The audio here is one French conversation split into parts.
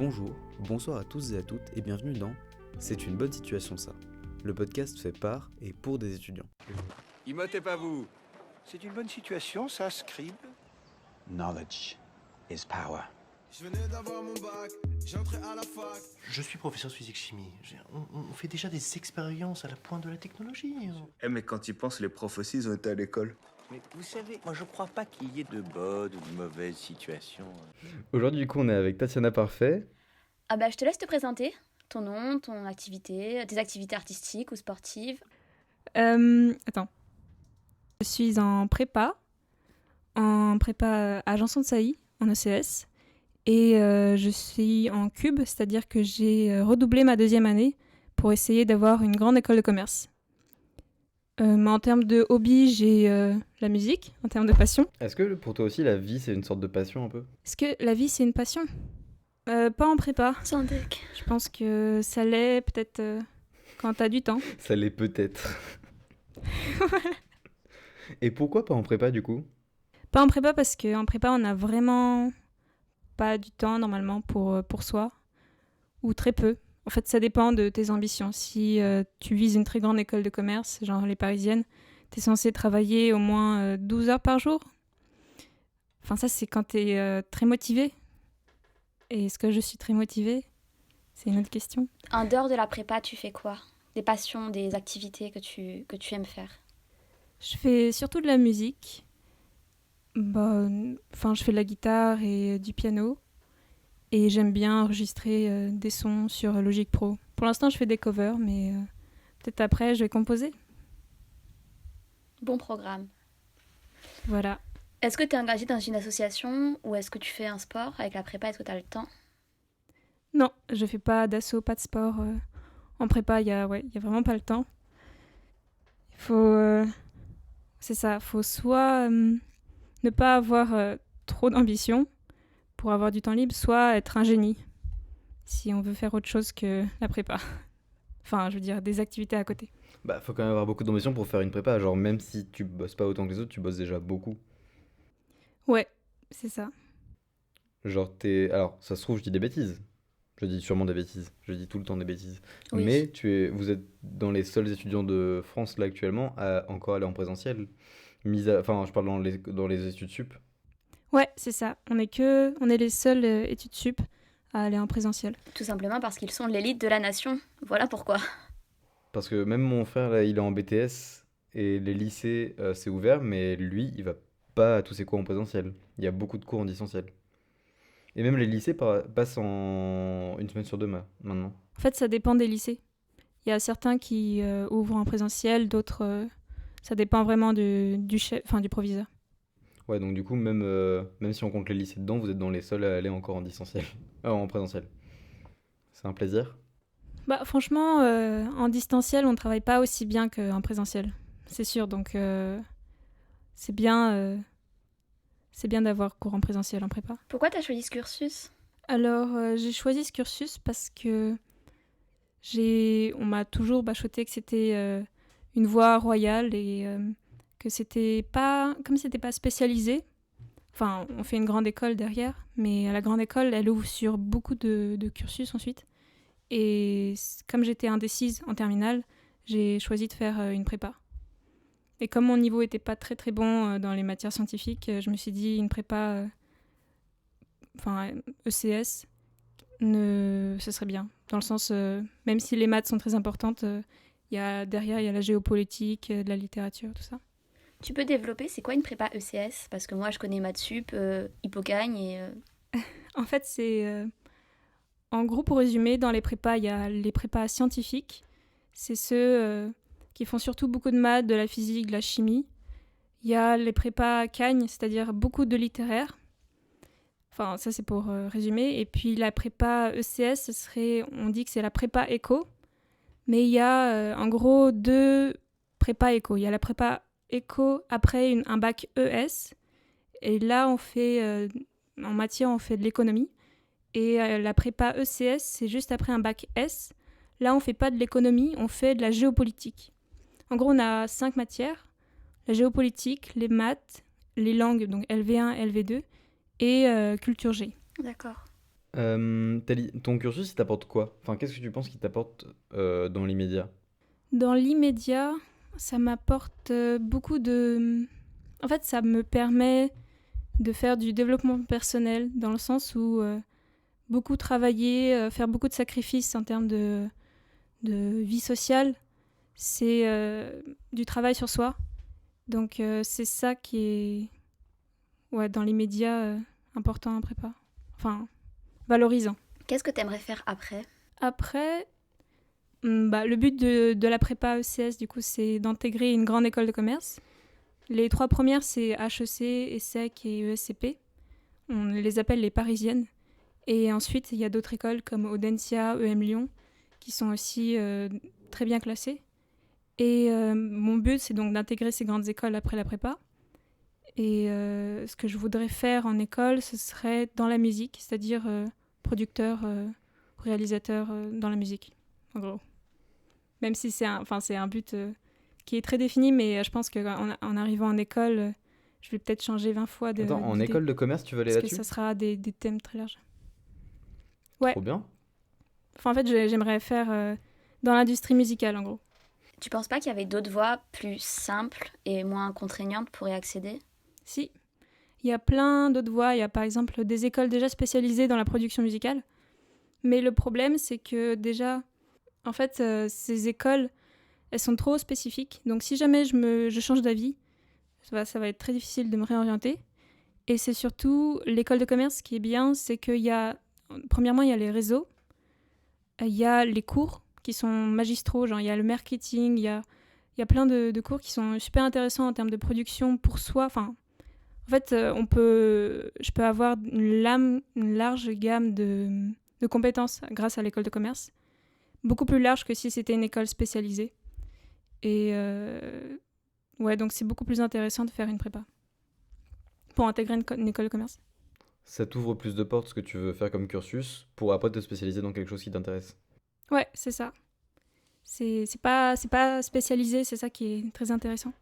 Bonjour, bonsoir à tous et à toutes et bienvenue dans C'est une bonne situation ça, le podcast fait par et pour des étudiants. Immotez pas vous. C'est une bonne situation, ça, Scribe. Knowledge is power. Je venais d'avoir mon bac, j'entrais à la fac. Je suis professeur de physique-chimie. On fait déjà des expériences à la pointe de la technologie. Mais quand ils pensent, les profs aussi, ils ont été à l'école. Mais vous savez, moi je crois pas qu'il y ait de bonnes ou de mauvaises situations. Aujourd'hui du coup on est avec Tatiana Parfait. Je te laisse te présenter. Ton nom, ton activité, tes activités artistiques ou sportives. Attends. Je suis en prépa à Janson de Sailly, en ECS. Et je suis en cube, c'est-à-dire que j'ai redoublé ma deuxième année pour essayer d'avoir une grande école de commerce. En termes de hobby, j'ai la musique, en termes de passion. Est-ce que pour toi aussi la vie c'est une sorte de passion un peu ? Est-ce que la vie c'est une passion ? Pas en prépa. Sans deck. Je pense que ça l'est peut-être quand t'as du temps. Ça l'est peut-être. Et pourquoi pas en prépa du coup ? Pas en prépa parce qu'en prépa on a vraiment pas du temps normalement pour soi, ou très peu. En fait, ça dépend de tes ambitions. Si tu vises une très grande école de commerce, genre les parisiennes, t'es censé travailler au moins 12 heures par jour. Enfin, ça, c'est quand t'es très motivé. Et est-ce que je suis très motivée ? C'est une autre question. En dehors de la prépa, tu fais quoi ? Des passions, des activités que tu aimes faire ? Je fais surtout de la musique. Je fais de la guitare et du piano. Et j'aime bien enregistrer des sons sur Logic Pro. Pour l'instant, je fais des covers, mais peut-être après, je vais composer. Bon programme. Voilà. Est-ce que tu es engagée dans une association ou est-ce que tu fais un sport avec la prépa ? Est-ce que tu as le temps ? Non, je fais pas d'assaut, pas de sport. En prépa, il y a vraiment pas le temps. Il faut... c'est ça, il faut soit ne pas avoir trop d'ambition pour avoir du temps libre, soit être un génie, si on veut faire autre chose que la prépa. Enfin, je veux dire, des activités à côté. Faut quand même avoir beaucoup d'ambition pour faire une prépa, genre même si tu bosses pas autant que les autres, tu bosses déjà beaucoup. Ouais, c'est ça. Genre alors ça se trouve je dis des bêtises, je dis sûrement des bêtises, je dis tout le temps des bêtises. Oui. Mais vous êtes dans les seuls étudiants de France là actuellement à encore aller en présentiel. Je parle dans les études sup. Ouais, c'est ça. On est les seuls études sup à aller en présentiel. Tout simplement parce qu'ils sont l'élite de la nation. Voilà pourquoi. Parce que même mon frère là, il est en BTS et les lycées c'est ouvert, mais lui il va pas à tous ses cours en présentiel. Il y a beaucoup de cours en distanciel. Et même les lycées passent en une semaine sur deux maintenant. En fait, ça dépend des lycées. Il y a certains qui ouvrent en présentiel, d'autres, ça dépend vraiment du chef, du proviseur. Ouais, donc du coup, même si on compte les lycées dedans, vous êtes dans les seuls à aller encore en distanciel. En présentiel. C'est un plaisir. Franchement, en distanciel, on ne travaille pas aussi bien qu'en présentiel. C'est sûr, donc c'est bien d'avoir cours en présentiel en prépa. Pourquoi tu as choisi ce cursus ? Alors, j'ai choisi ce cursus parce que on m'a toujours bachoté que c'était une voie royale et que c'était pas spécialisé. Enfin, on fait une grande école derrière, mais la grande école, elle ouvre sur beaucoup de cursus ensuite. Et comme j'étais indécise en terminale, j'ai choisi de faire une prépa. Et comme mon niveau était pas très très bon dans les matières scientifiques, je me suis dit une prépa, ECS, ce serait bien. Dans le sens, même si les maths sont très importantes, derrière il y a la géopolitique, de la littérature, tout ça. Tu peux développer, c'est quoi une prépa ECS ? Parce que moi je connais maths sup, Hippocagne et... En fait, c'est... en gros, pour résumer, dans les prépas, il y a les prépas scientifiques. C'est ceux qui font surtout beaucoup de maths, de la physique, de la chimie. Il y a les prépas Cagne, c'est-à-dire beaucoup de littéraire. Enfin, ça c'est pour résumer. Et puis la prépa ECS, on dit que c'est la prépa éco. Mais il y a en gros deux prépas éco. Il y a la prépa éco après un bac ES. Et là, en matière, on fait de l'économie. Et la prépa ECS, c'est juste après un bac S. Là, on fait pas de l'économie, on fait de la géopolitique. En gros, on a 5 matières. La géopolitique, les maths, les langues, donc LV1, LV2, et culture G. D'accord. Ton cursus, il t'apporte quoi? Enfin, qu'est-ce que tu penses qu'il t'apporte dans l'immédiat? Dans l'immédiat, ça m'apporte beaucoup de... En fait, ça me permet de faire du développement personnel, dans le sens où beaucoup travailler, faire beaucoup de sacrifices en termes de vie sociale, c'est du travail sur soi. Donc c'est ça qui est, ouais, dans l'immédiat, important en prépa. Enfin, valorisant. Qu'est-ce que t'aimerais faire après? Après, le but de la prépa ECS, du coup, c'est d'intégrer une grande école de commerce. Les 3 premières, c'est HEC, ESSEC et ESCP. On les appelle les parisiennes. Et ensuite, il y a d'autres écoles comme Audencia, EM Lyon, qui sont aussi très bien classées. Et mon but, c'est donc d'intégrer ces grandes écoles après la prépa. Et ce que je voudrais faire en école, ce serait dans la musique, c'est-à-dire producteur, réalisateur dans la musique, en gros. Même si c'est un but qui est très défini, mais je pense qu'en arrivant en école, je vais peut-être changer 20 fois Attends, en d'idée, école de commerce, tu veux aller parce que là-dessus? ça sera des thèmes très larges. Ouais, Trop bien. enfin en fait, j'aimerais faire dans l'industrie musicale, en gros. Tu penses pas qu'il y avait d'autres voies plus simples et moins contraignantes pour y accéder? Si, il y a plein d'autres voies. Il y a par exemple des écoles déjà spécialisées dans la production musicale. Mais le problème, c'est que déjà, en fait, ces écoles, elles sont trop spécifiques. Donc si jamais je change d'avis, ça va être très difficile de me réorienter. Et c'est surtout l'école de commerce qui est bien, c'est premièrement, il y a les réseaux, il y a les cours qui sont magistraux, genre il y a le marketing, il y a plein de cours qui sont super intéressants en termes de production pour soi. Enfin, en fait, je peux avoir une large gamme de compétences grâce à l'école de commerce, beaucoup plus large que si c'était une école spécialisée. Et ouais, donc c'est beaucoup plus intéressant de faire une prépa pour intégrer une école de commerce. Ça t'ouvre plus de portes ce que tu veux faire comme cursus pour après te spécialiser dans quelque chose qui t'intéresse. Ouais, c'est ça. C'est pas spécialisé, c'est ça qui est très intéressant.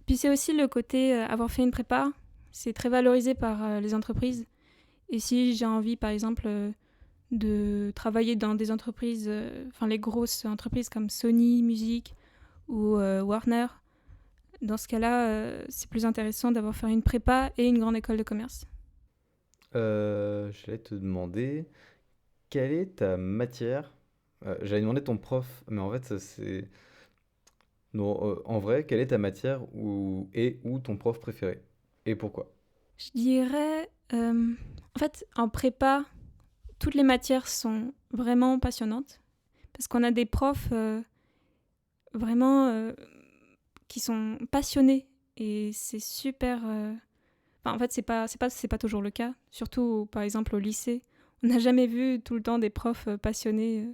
Puis c'est aussi le côté avoir fait une prépa, c'est très valorisé par les entreprises. Et si j'ai envie, par exemple, de travailler dans des entreprises, les grosses entreprises comme Sony Music ou Warner, dans ce cas-là, c'est plus intéressant d'avoir fait une prépa et une grande école de commerce. J'allais te demander, quelle est ta matière? J'allais demander ton prof, mais en fait, ça c'est... Non, en vrai, quelle est ta matière ou ton prof préféré? Et pourquoi? Je dirais, en fait, en prépa, toutes les matières sont vraiment passionnantes parce qu'on a des profs vraiment qui sont passionnés et c'est super. En fait, c'est pas toujours le cas. Surtout, par exemple, au lycée, on n'a jamais vu tout le temps des profs passionnés,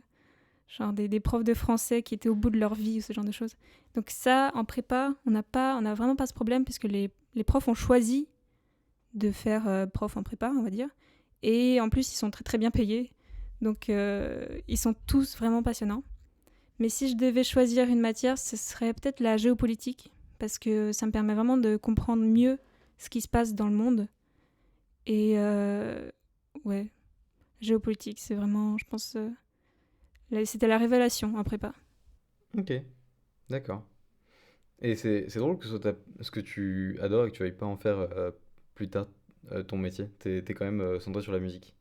genre des profs de français qui étaient au bout de leur vie ou ce genre de choses. Donc ça, en prépa, on a vraiment pas ce problème puisque les profs ont choisi de faire prof en prépa, on va dire. Et en plus, ils sont très très bien payés. Donc ils sont tous vraiment passionnants. Mais si je devais choisir une matière, ce serait peut-être la géopolitique, parce que ça me permet vraiment de comprendre mieux ce qui se passe dans le monde. Et ouais, géopolitique, c'est vraiment, je pense, c'était la révélation en prépa. Ok, d'accord. Et c'est drôle que ce soit ce que tu adores et que tu veuilles pas en faire plus tard ton métier. T'es quand même centré sur la musique.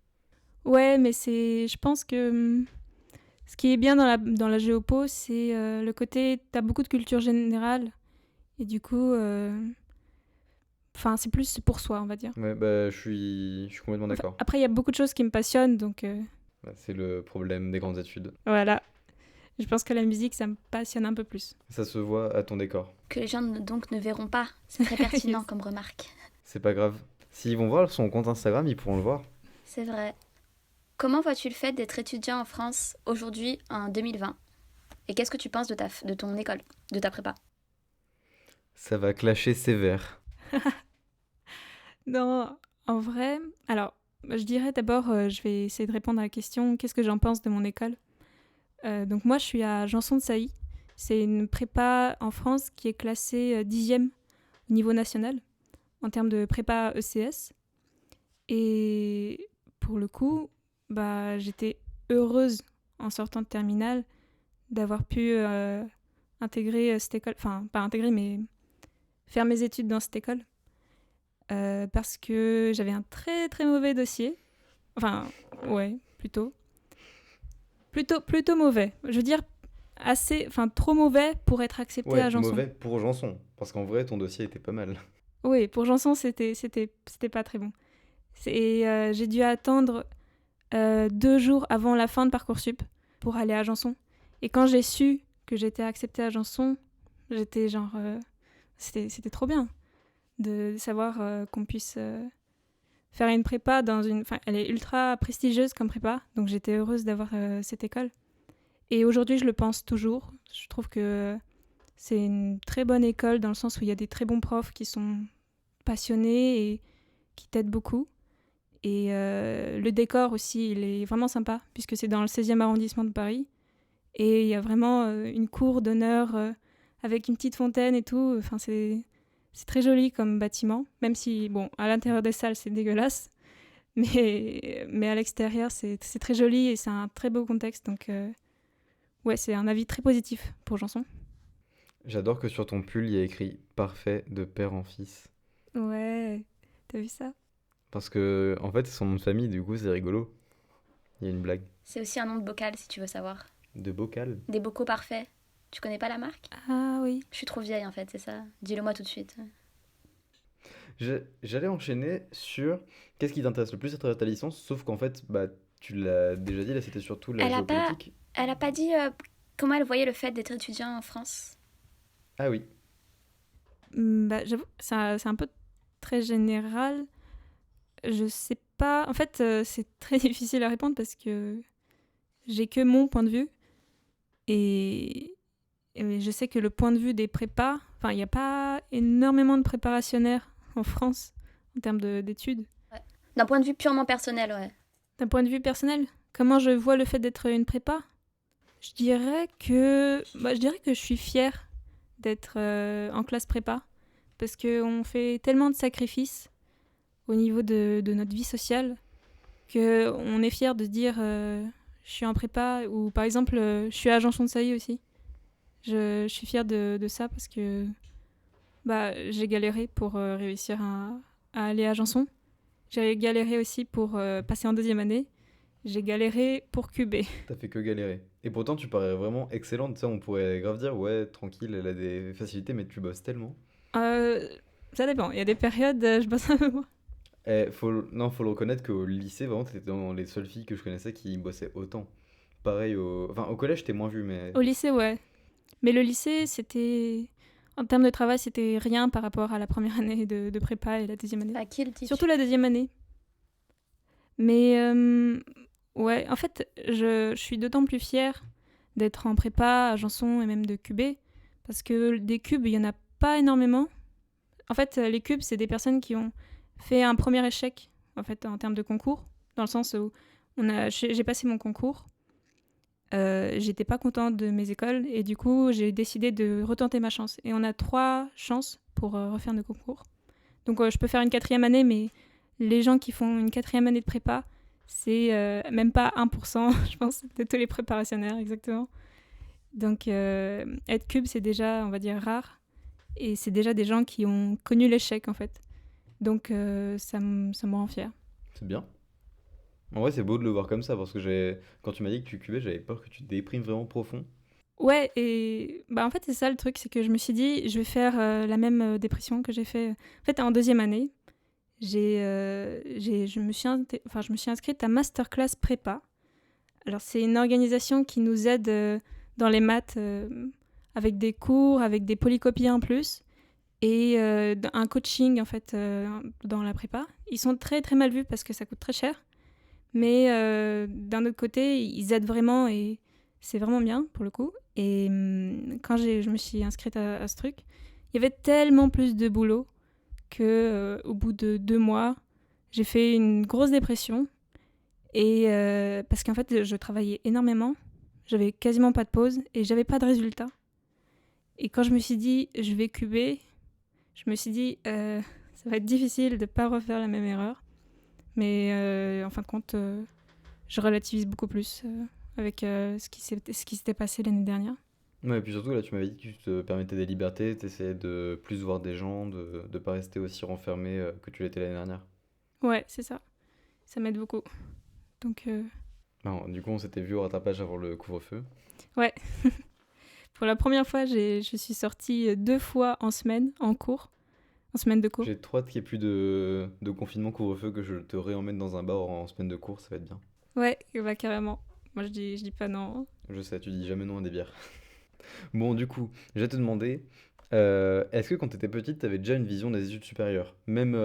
Ouais, mais je pense que ce qui est bien dans la géopo, c'est le côté, t'as beaucoup de culture générale, et du coup, c'est plus pour soi, on va dire. Ouais, bah je suis complètement d'accord. Après, il y a beaucoup de choses qui me passionnent, donc Bah, c'est le problème des grandes études. voilà. Je pense que la musique, ça me passionne un peu plus. Ça se voit à ton décor. Que les gens donc ne verront pas. C'est très pertinent Yes. comme remarque. C'est pas grave. S'ils vont voir son compte Instagram, ils pourront le voir. C'est vrai. Comment vois-tu le fait d'être étudiant en France aujourd'hui en 2020? Et qu'est-ce que tu penses de ton école, de ta prépa? Ça va clasher sévère. Non, en vrai, alors, je dirais d'abord, je vais essayer de répondre à la question, qu'est-ce que j'en pense de mon école? Donc moi, je suis à Janson-de-Sailly. C'est une prépa en France qui est classée 10e au niveau national en termes de prépa ECS. Et pour le coup, bah, j'étais heureuse en sortant de terminale d'avoir pu intégrer cette école, enfin pas intégrer mais faire mes études dans cette école parce que j'avais un très très mauvais dossier. Enfin, ouais, plutôt mauvais. Je veux dire trop mauvais pour être accepté à Ouais, Janson. mauvais pour Janson. Parce qu'en vrai, ton dossier était pas mal. Oui, pour Janson, c'était pas très bon. J'ai dû attendre 2 jours avant la fin de Parcoursup pour aller à Janson. Et quand j'ai su que j'étais acceptée à Janson, j'étais genre... c'était trop bien de savoir qu'on puisse faire une prépa dans une... Enfin, elle est ultra prestigieuse comme prépa, donc j'étais heureuse d'avoir cette école. Et aujourd'hui, je le pense toujours. Je trouve que c'est une très bonne école dans le sens où il y a des très bons profs qui sont passionnés et qui t'aident beaucoup. Et le décor aussi, il est vraiment sympa, puisque c'est dans le 16e arrondissement de Paris. Et il y a vraiment une cour d'honneur avec une petite fontaine et tout. Enfin, c'est très joli comme bâtiment, même si, bon, à l'intérieur des salles, c'est dégueulasse. Mais à l'extérieur, c'est très joli et c'est un très beau contexte. Donc, ouais, c'est un avis très positif pour Janson. J'adore que sur ton pull, il y a écrit « Parfait de père en fils Ouais, t'as vu ça ? » Parce que, en fait, c'est son nom de famille, du coup, c'est rigolo. Il y a une blague. C'est aussi un nom de bocal, si tu veux savoir. De bocal. Des bocaux parfaits. Tu connais pas la marque ? Ah oui. Je suis trop vieille, en fait, c'est ça. Dis-le-moi tout de suite. J'allais enchaîner sur qu'est-ce qui t'intéresse le plus à travers ta licence, sauf qu'en fait, bah, tu l'as déjà dit, là, c'était surtout la Elle a géopolitique. pas dit comment elle voyait le fait d'être étudiant en France. Ah oui. Bah, j'avoue, c'est un peu très général. Je sais pas. En fait, c'est très difficile à répondre parce que j'ai que mon point de vue. Et je sais que le point de vue des prépas, enfin, il n'y a pas énormément de préparationnaires en France en termes d'études. D'un point de vue purement personnel, ouais. D'un point de vue personnel, comment je vois le fait d'être une prépa ? Je dirais que je suis fière d'être en classe prépa parce qu'on fait tellement de sacrifices au niveau de notre vie sociale qu'on est fier de se dire je suis en prépa ou par exemple je suis à Janson de Sailly aussi. Je suis fière de ça parce que j'ai galéré pour réussir à aller à Janson. J'ai galéré aussi pour passer en 2e année. J'ai galéré pour QB. T'as fait que galérer. Et pourtant, tu parais vraiment excellente. Tu sais, on pourrait grave dire, ouais, tranquille, elle a des facilités, mais tu bosses tellement. Ça dépend. Il y a des périodes, je bosse un peu moins. Faut le reconnaître qu'au lycée, vraiment, t'étais dans les seules filles que je connaissais qui bossaient autant. Pareil, au collège, t'es moins vu, mais... Au lycée, ouais. Mais le lycée, c'était... En termes de travail, c'était rien par rapport à la première année de prépa et la 2e année. À qui le dis-tu ? Surtout la 2e année. Mais ouais, en fait, je suis d'autant plus fière d'être en prépa à Janson et même de QB, parce que des cubes, il n'y en a pas énormément. En fait, les cubes, c'est des personnes qui ont fait un premier échec en fait, en termes de concours, dans le sens où j'ai passé mon concours, j'étais pas contente de mes écoles, et du coup, j'ai décidé de retenter ma chance. Et on a 3 chances pour refaire nos concours. Donc, je peux faire une 4e année, mais les gens qui font une 4e année de prépa, c'est même pas 1%, je pense, de tous les préparationnaires, exactement. Donc, être cube, c'est déjà, on va dire, rare. Et c'est déjà des gens qui ont connu l'échec, en fait. Donc, ça me rend fière. C'est bien. En vrai, c'est beau de le voir comme ça, parce que quand tu m'as dit que tu cubais, j'avais peur que tu te déprimes vraiment profond. Ouais, et en fait, c'est ça le truc, c'est que je me suis dit, je vais faire la même dépression que j'ai fait. En fait, en 2e année, je me suis inscrite à Masterclass Prépa. Alors, c'est une organisation qui nous aide dans les maths avec des cours, avec des polycopiés en plus, et un coaching, en fait, dans la prépa. Ils sont très, très mal vus parce que ça coûte très cher. Mais d'un autre côté, ils aident vraiment et c'est vraiment bien pour le coup. Et quand je me suis inscrite à ce truc, il y avait tellement plus de boulot que au bout de 2 mois, j'ai fait une grosse dépression. Et parce qu'en fait, je travaillais énormément, j'avais quasiment pas de pause et j'avais pas de résultats. Et quand je me suis dit, je vais cuber, je me suis dit, ça va être difficile de pas refaire la même erreur. Mais en fin de compte, je relativise beaucoup plus avec ce qui s'était passé l'année dernière. Ouais, et puis surtout, là, tu m'avais dit que tu te permettais des libertés, tu essayais de plus voir des gens, de ne pas rester aussi renfermé que tu l'étais l'année dernière. Ouais, c'est ça. Ça m'aide beaucoup. Donc, Non, du coup, on s'était vu au rattrapage avant le couvre-feu. ouais. Pour la première fois, je suis sortie 2 fois en semaine, en cours, en semaine de cours. J'ai trop hâte qu'il n'y ait plus de confinement couvre-feu, que je te réemmène dans un bar en semaine de cours, ça va être bien. Ouais, bah carrément. Moi, je dis pas non. Je sais, tu dis jamais non à des bières. Bon, du coup, je vais te demander, est-ce que quand tu étais petite, tu avais déjà une vision des études supérieures? Même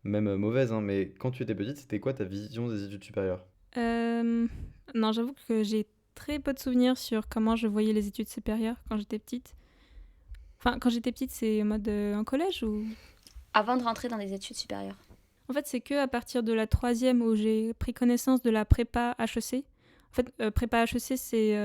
mauvaise, hein, mais quand tu étais petite, c'était quoi ta vision des études supérieures? Euh, Non, j'avoue que j'ai très peu de souvenirs sur comment je voyais les études supérieures quand j'étais petite. Enfin, quand j'étais petite, c'est en mode en collège ou... Avant de rentrer dans les études supérieures. En fait, c'est que à partir de la 3e où j'ai pris connaissance de la prépa HEC. En fait, prépa HEC, c'est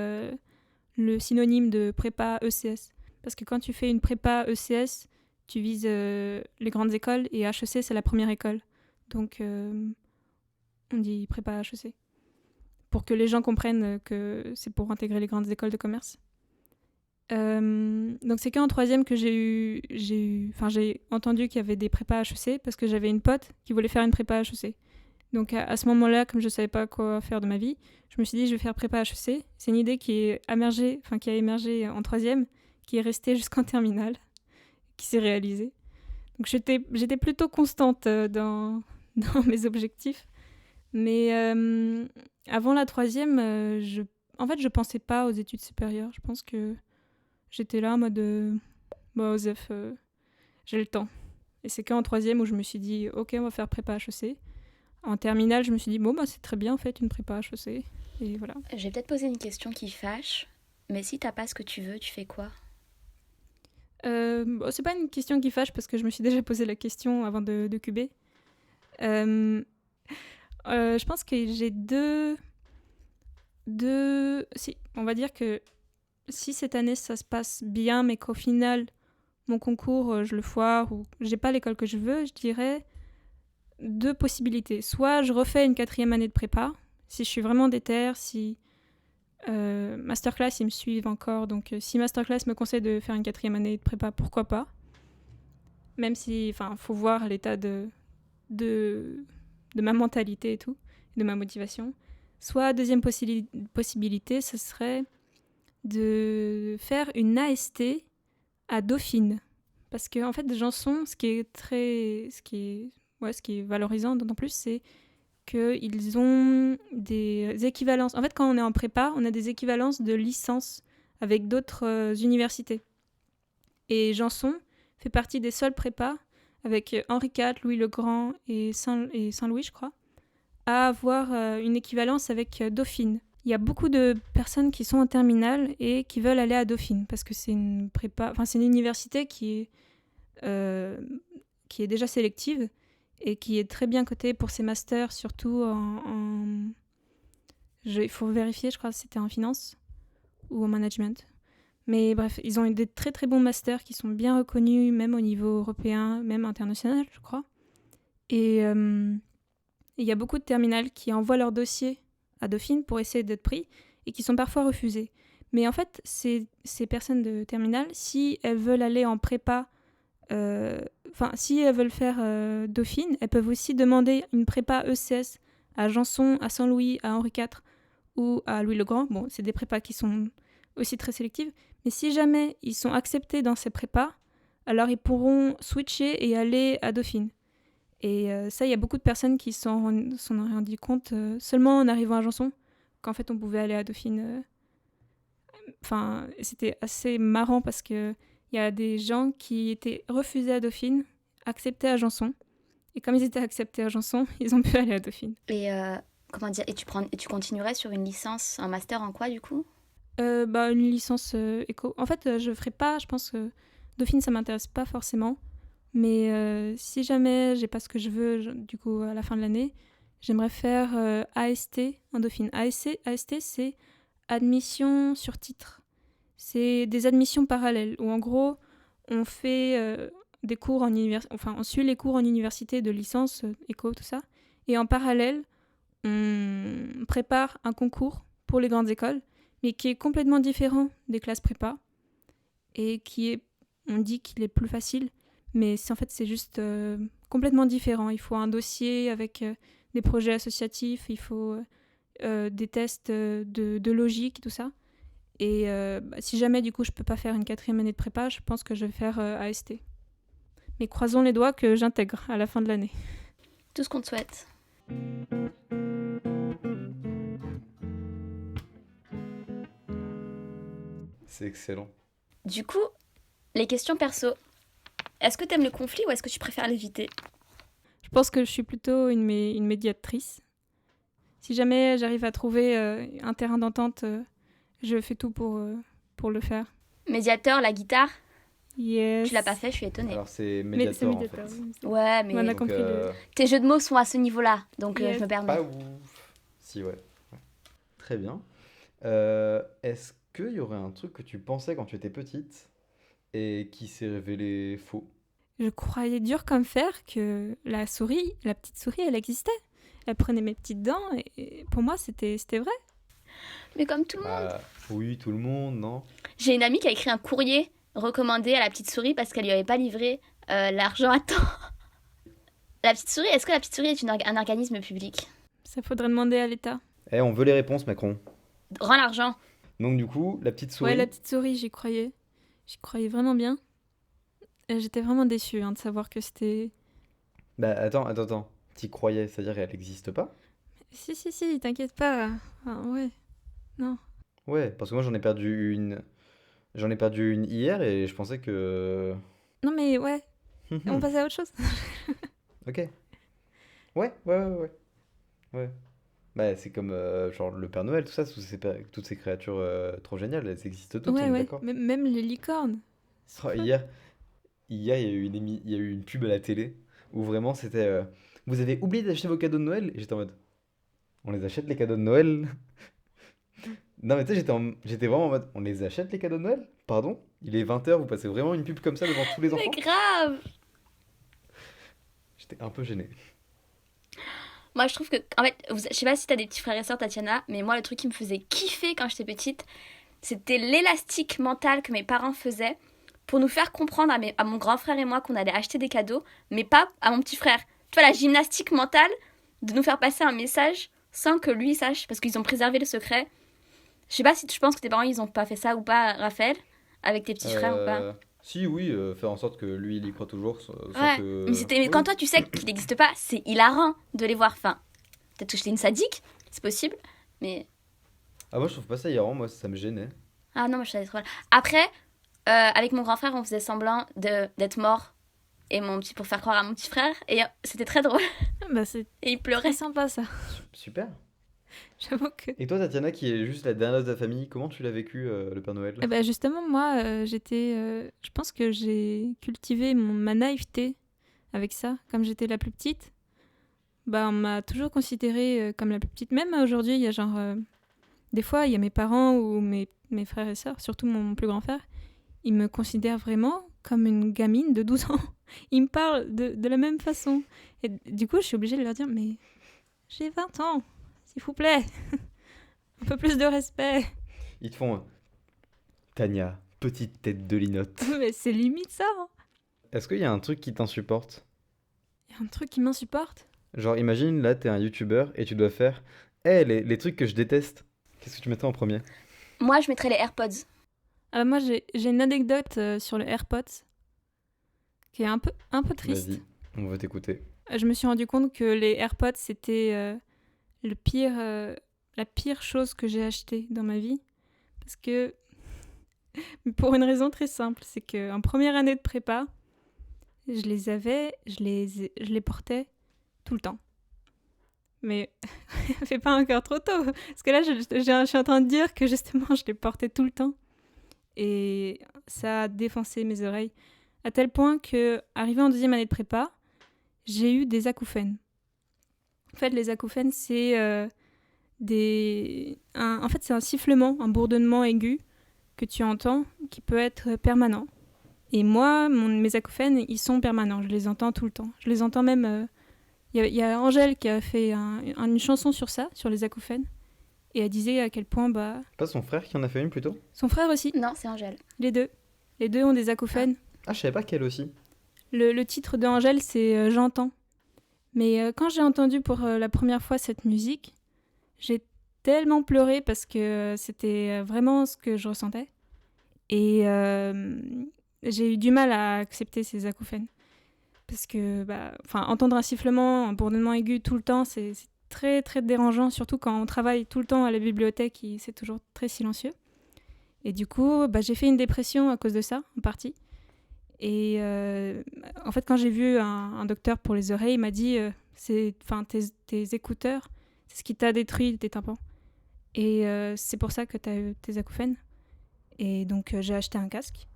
le synonyme de prépa ECS. Parce que quand tu fais une prépa ECS, tu vises les grandes écoles et HEC, c'est la première école. Donc, on dit prépa HEC. Pour que les gens comprennent que c'est pour intégrer les grandes écoles de commerce. Donc c'est qu'en 3e que j'ai entendu qu'il y avait des prépas HEC parce que j'avais une pote qui voulait faire une prépa HEC. Donc à ce moment-là, comme je savais pas quoi faire de ma vie, je me suis dit je vais faire prépa HEC. C'est une idée qui a émergé en 3e, qui est restée jusqu'en terminale, qui s'est réalisée. Donc j'étais plutôt constante dans mes objectifs. Mais avant la 3e, en fait je pensais pas aux études supérieures. Je pense que j'étais là en mode Osef, j'ai le temps. Et c'est qu'en 3e où je me suis dit ok, on va faire prépa HEC. En terminale, je me suis dit bon, bah, c'est très bien en fait une prépa HEC. Et voilà. Je vais peut-être poser une question qui fâche, mais si t'as pas ce que tu veux, tu fais quoi? C'est pas une question qui fâche parce que je me suis déjà posé la question avant de cuber. Je pense que j'ai deux... Si, on va dire que si cette année ça se passe bien, mais qu'au final, mon concours, je le foire ou j'ai pas l'école que je veux, je dirais 2 possibilités. Soit je refais une 4e année de prépa, si je suis vraiment déter, si Masterclass, ils me suivent encore, donc si Masterclass me conseille de faire une 4e année de prépa, pourquoi pas. Même si, enfin, faut voir l'état de ma mentalité et tout, de ma motivation. Soit deuxième possibilité, ce serait de faire une AST à Dauphine. Parce que en fait, Janson, ce qui est valorisant d'autant plus, c'est qu'ils ont des équivalences. En fait, quand on est en prépa, on a des équivalences de licence avec d'autres universités. Et Janson fait partie des seuls prépas, avec Henri IV, Louis le Grand et Saint-Louis, je crois, à avoir une équivalence avec Dauphine. Il y a beaucoup de personnes qui sont en terminale et qui veulent aller à Dauphine parce que c'est une université qui est déjà sélective et qui est très bien cotée pour ses masters, surtout il faut vérifier, je crois que c'était en finance ou en management. Mais bref, ils ont eu des très très bons masters qui sont bien reconnus, même au niveau européen, même international, je crois. Et il y a beaucoup de terminales qui envoient leur dossier à Dauphine pour essayer d'être pris et qui sont parfois refusés. Mais en fait, ces personnes de terminale, si elles veulent aller en prépa, si elles veulent faire Dauphine, elles peuvent aussi demander une prépa ECS à Janson, à Saint-Louis, à Henri IV ou à Louis le Grand. Bon, c'est des prépas qui sont aussi très sélectives. Mais si jamais ils sont acceptés dans ces prépas, alors ils pourront switcher et aller à Dauphine. Et ça, il y a beaucoup de personnes qui s'en rendu compte seulement en arrivant à Janson, qu'en fait on pouvait aller à Dauphine. C'était assez marrant parce qu'il y a des gens qui étaient refusés à Dauphine, acceptés à Janson. Et comme ils étaient acceptés à Janson, ils ont pu aller à Dauphine. Et tu continuerais sur une licence, un master en quoi du coup? Une licence éco. En fait, je ferai pas, je pense que Dauphine, ça m'intéresse pas forcément. Mais si jamais j'ai pas ce que je veux, du coup, à la fin de l'année, j'aimerais faire AST en Dauphine. AST, c'est admission sur titre. C'est des admissions parallèles, où en gros, on fait des cours on suit les cours en université de licence, éco, tout ça. Et en parallèle, on prépare un concours pour les grandes écoles, mais qui est complètement différent des classes prépa et on dit qu'il est plus facile, mais en fait c'est juste complètement différent. Il faut un dossier avec des projets associatifs, il faut des tests de logique, tout ça. Et si jamais du coup je peux pas faire une 4e année de prépa, je pense que je vais faire AST. Mais croisons les doigts que j'intègre à la fin de l'année. Tout ce qu'on te souhaite. C'est excellent. Du coup, les questions perso. Est-ce que t'aimes le conflit ou est-ce que tu préfères l'éviter? Je pense que je suis plutôt une médiatrice. Si jamais j'arrive à trouver un terrain d'entente, je fais tout pour le faire. Médiateur, la guitare? Yes. Tu l'as pas fait, je suis étonnée. Alors c'est Mais c'est médiateur en médiateur. fait. Oui. Ouais, mais On a Donc, compris tes jeux de mots sont à ce niveau-là, donc Yes. je me permets. pas ouf. Si, ouais. Ouais. Très bien. Est-ce qu'il y aurait un truc que tu pensais quand tu étais petite et qui s'est révélé faux? Je croyais dur comme fer que la petite souris, elle existait. Elle prenait mes petites dents et pour moi, c'était vrai. Mais comme tout le monde. Bah, oui, tout le monde, non? J'ai une amie qui a écrit un courrier recommandé à la petite souris parce qu'elle lui avait pas livré l'argent à temps. La petite souris, est-ce que la petite souris est un organisme public? Ça faudrait demander à l'État. On veut les réponses, Macron. Rends l'argent. Donc du coup, la petite souris. Ouais, la petite souris, j'y croyais. J'y croyais vraiment bien. Et j'étais vraiment déçue de savoir que c'était... Bah attends. T'y croyais, c'est-à-dire qu'elle n'existe pas? Si, t'inquiète pas. Enfin, ouais, non. Ouais, parce que moi j'en ai perdu une. J'en ai perdu une hier et je pensais que. Non mais ouais, on passe à autre chose. Ok. Ouais. Ouais. Bah c'est comme genre le Père Noël, tout ça, toutes ces créatures trop géniales, elles existent toutes, on est Ouais, d'accord? même les licornes. Oh, hier, il y a eu il y a eu une pub à la télé où vraiment c'était vous avez oublié d'acheter vos cadeaux de Noël? Et j'étais en mode on les achète les cadeaux de Noël? Non mais tu sais, j'étais vraiment en mode on les achète les cadeaux de Noël? Pardon? Il est 20h, vous passez vraiment une pub comme ça devant tous les Mais enfants? grave. J'étais un peu gêné. Moi, je trouve que, en fait, je sais pas si t'as des petits frères et sœurs, Tatiana, mais moi, le truc qui me faisait kiffer quand j'étais petite, c'était l'élastique mental que mes parents faisaient pour nous faire comprendre à mon grand frère et moi qu'on allait acheter des cadeaux, mais pas à mon petit frère. Tu vois, la gymnastique mentale de nous faire passer un message sans que lui sache, parce qu'ils ont préservé le secret. Je sais pas si tu penses que tes parents, ils ont pas fait ça ou pas, Raphaël, avec tes petits frères ou pas. Si, oui, faire en sorte que lui, il y croit toujours sans Ouais, que... mais Oui. quand toi tu sais qu'il n'existe pas, c'est hilarant de les voir. Enfin, peut-être que j'étais une sadique, c'est possible, mais Ah, moi, je trouve pas ça hilarant, moi, ça me gênait. ah non, moi je savais trop. Après, avec mon grand frère, on faisait semblant d'être mort et pour faire croire à mon petit frère, et c'était très drôle. Bah c'est Et il très pleurait. sympa ça. Super. J'avoue que... Et toi, Tatiana, qui est juste la dernière de ta famille, comment tu l'as vécu, le Père Noël? Eh ben justement, moi, je pense que j'ai cultivé ma naïveté avec ça. Comme j'étais la plus petite, bah, on m'a toujours considérée comme la plus petite. Même aujourd'hui, il y a genre... des fois, il y a mes parents ou mes frères et sœurs, surtout mon plus grand frère, ils me considèrent vraiment comme une gamine de 12 ans. Ils me parlent de la même façon. Et du coup, je suis obligée de leur dire, mais j'ai 20 ans, s'il vous plaît. Un peu plus de respect. Ils te font Tania, petite tête de linotte. Mais c'est limite ça. Hein. Est-ce qu'il y a un truc qui t'insupporte? Il y a un truc qui m'insupporte. Genre, imagine, là, t'es un youtubeur et tu dois faire les trucs que je déteste. Qu'est-ce que tu mettrais en premier? Moi, je mettrais les AirPods. Moi, j'ai une anecdote sur le AirPods qui est un peu triste. Vas-y, on veut t'écouter. Je me suis rendu compte que les AirPods, c'était la pire chose que j'ai achetée dans ma vie. Parce que, pour une raison très simple, c'est qu'en première année de prépa, je les portais tout le temps. Mais fais pas encore trop tôt. Parce que là, je suis en train de dire que justement, je les portais tout le temps. Et ça a défoncé mes oreilles. À tel point que, arrivé en deuxième année de prépa, j'ai eu des acouphènes. En fait, les acouphènes, c'est c'est un sifflement, un bourdonnement aigu que tu entends, qui peut être permanent. Et moi, mes acouphènes, ils sont permanents. Je les entends tout le temps. Je les entends même Il y a Angèle qui a fait une chanson sur ça, sur les acouphènes. Et elle disait à quel point Pas son frère qui en a fait une plutôt? son frère aussi, Non, c'est Angèle. les deux. Les deux ont des acouphènes. Ah, je savais pas qu'elle aussi. Le titre de Angèle, c'est J'entends. Mais quand j'ai entendu pour la première fois cette musique, j'ai tellement pleuré parce que c'était vraiment ce que je ressentais. Et j'ai eu du mal à accepter ces acouphènes. Parce que entendre un sifflement, un bourdonnement aigu tout le temps, c'est très très dérangeant, surtout quand on travaille tout le temps à la bibliothèque, c'est toujours très silencieux. Et du coup, j'ai fait une dépression à cause de ça, en partie. Et en fait, quand j'ai vu un docteur pour les oreilles, il m'a dit tes écouteurs, c'est ce qui t'a détruit tes tympans. Et c'est pour ça que tu as eu tes acouphènes. Et donc, j'ai acheté un casque,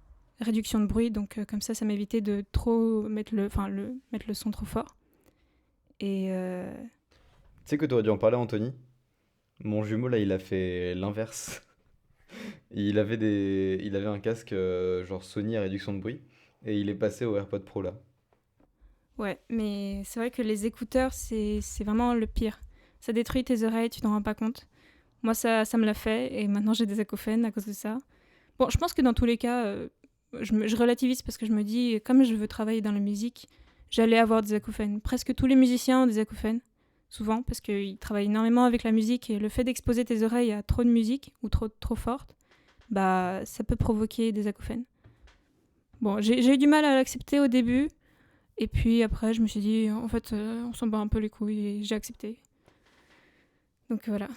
réduction de bruit, donc comme ça m'évitait de trop mettre le son trop fort. Et Tu sais que t'aurais dû en parler à Anthony? Mon jumeau là, il a fait l'inverse. Il avait un casque genre Sony à réduction de bruit et il est passé au AirPod Pro là. ouais, mais c'est vrai que les écouteurs, c'est vraiment le pire. Ça détruit tes oreilles, tu t'en rends pas compte. Moi, ça me l'a fait et maintenant j'ai des acouphènes à cause de ça. Bon, je pense que dans tous les cas, je relativise parce que je me dis, comme je veux travailler dans la musique, j'allais avoir des acouphènes. Presque tous les musiciens ont des acouphènes, souvent, parce qu'ils travaillent énormément avec la musique et le fait d'exposer tes oreilles à trop de musique ou trop forte, ça peut provoquer des acouphènes. Bon, j'ai eu du mal à l'accepter au début et puis après, je me suis dit, en fait, on s'en bat un peu les couilles et j'ai accepté. Donc voilà.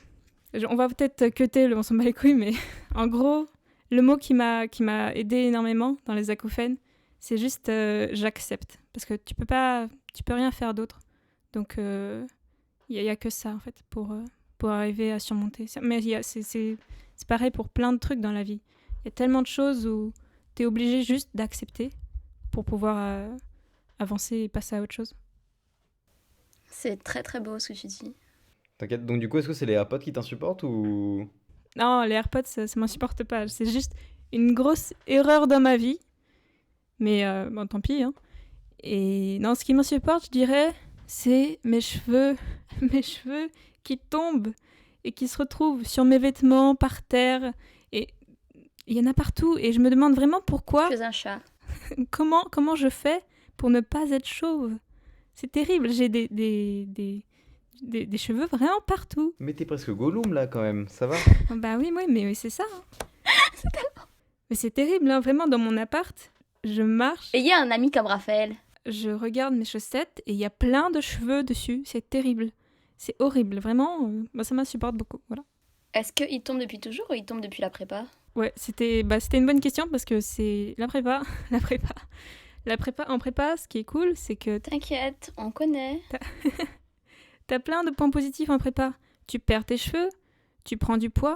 On va peut-être cutter le on s'en bat les couilles, mais en gros, le mot qui m'a aidé énormément dans les acouphènes, c'est juste j'accepte. Parce que tu peux rien faire d'autre. Donc, il y a que ça, en fait, pour arriver à surmonter. Mais c'est pareil pour plein de trucs dans la vie. Il y a tellement de choses où tu es obligé juste d'accepter pour pouvoir avancer et passer à autre chose. C'est très très beau ce que tu dis. T'inquiète, donc du coup, est-ce que c'est les AirPods qui t'insupportent ou... Non, les AirPods, ça m'insupporte pas. C'est juste une grosse erreur dans ma vie. Mais bon, tant pis. Hein. Et non, ce qui m'insupporte, je dirais, c'est mes cheveux. Mes cheveux qui tombent et qui se retrouvent sur mes vêtements, par terre. Et il y en a partout. Et je me demande vraiment pourquoi. Tu es un chat. Comment je fais pour ne pas être chauve? C'est terrible. J'ai des cheveux vraiment partout. Mais t'es presque Gollum là quand même, ça va? Bah oui, mais c'est ça. Hein. Mais c'est terrible, hein. Vraiment, dans mon appart, je marche, Et il y a un ami comme Raphaël. je regarde mes chaussettes et il y a plein de cheveux dessus. C'est terrible. C'est horrible, vraiment. Ça m'insupporte beaucoup, voilà. Est-ce qu'il tombe depuis toujours ou il tombe depuis la prépa? Ouais, c'était une bonne question parce que c'est la prépa. En prépa, ce qui est cool, c'est que T'inquiète, on connaît. t'as plein de points positifs en prépa. Tu perds tes cheveux, tu prends du poids,